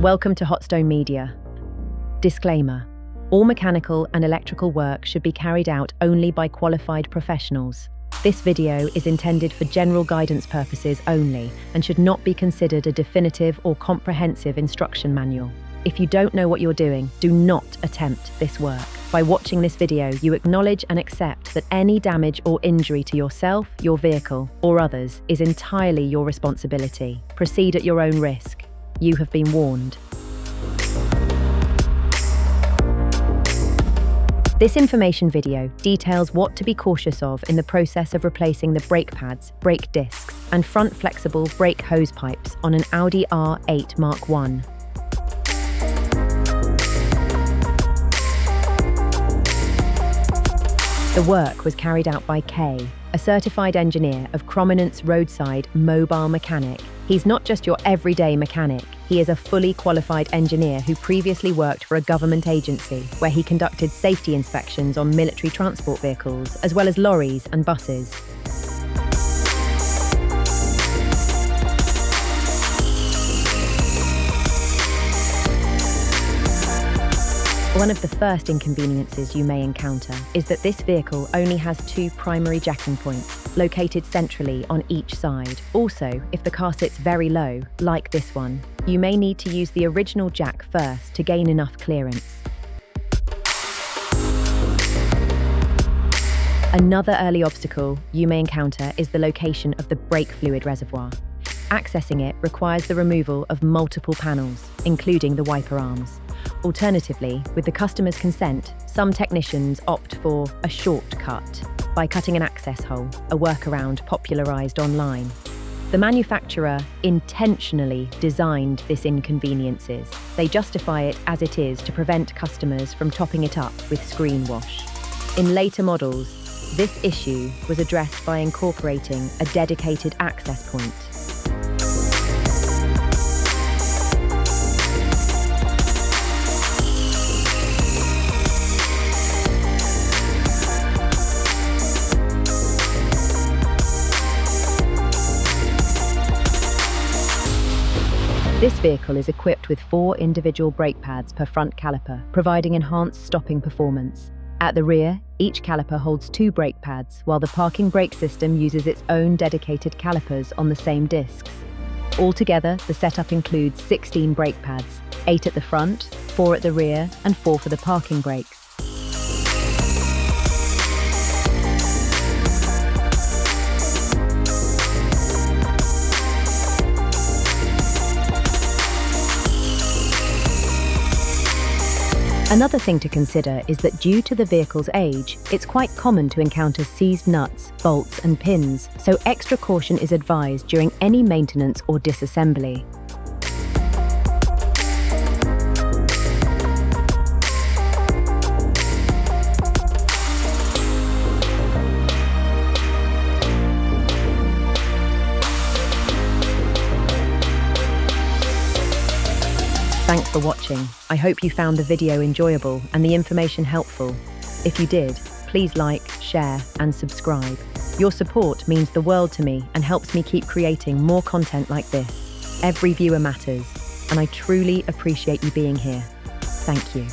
Welcome to Hotstone Media. Disclaimer: all mechanical and electrical work should be carried out only by qualified professionals. This video is intended for general guidance purposes only and should not be considered a definitive or comprehensive instruction manual. If you don't know what you're doing, do not attempt this work. By watching this video, you acknowledge and accept that any damage or injury to yourself, your vehicle, or others is entirely your responsibility. Proceed at your own risk. You have been warned. This information video details what to be cautious of in the process of replacing the brake pads, brake discs, and front flexible brake hose pipes on an Audi R8 Mark 1. The work was carried out by Kay, a certified engineer of Prominence Roadside Mobile Mechanic. He's not just your everyday mechanic, he is a fully qualified engineer who previously worked for a government agency where he conducted safety inspections on military transport vehicles, as well as lorries and buses. One of the first inconveniences you may encounter is that this vehicle only has two primary jacking points, located centrally on each side. Also, if the car sits very low, like this one, you may need to use the original jack first to gain enough clearance. Another early obstacle you may encounter is the location of the brake fluid reservoir. Accessing it requires the removal of multiple panels, including the wiper arms. Alternatively, with the customer's consent, some technicians opt for a shortcut by cutting an access hole, a workaround popularized online. The manufacturer intentionally designed this inconveniences. They justify it as it is to prevent customers from topping it up with screen wash. In later models, this issue was addressed by incorporating a dedicated access point. This vehicle is equipped with 4 individual brake pads per front caliper, providing enhanced stopping performance. At the rear, each caliper holds 2 brake pads, while the parking brake system uses its own dedicated calipers on the same discs. Altogether, the setup includes 16 brake pads, 8 at the front, 4 at the rear, and 4 for the parking brakes. Another thing to consider is that due to the vehicle's age, it's quite common to encounter seized nuts, bolts and pins, so extra caution is advised during any maintenance or disassembly. Thanks for watching. I hope you found the video enjoyable and the information helpful. If you did, please like, share, and subscribe. Your support means the world to me and helps me keep creating more content like this. Every viewer matters, and I truly appreciate you being here. Thank you.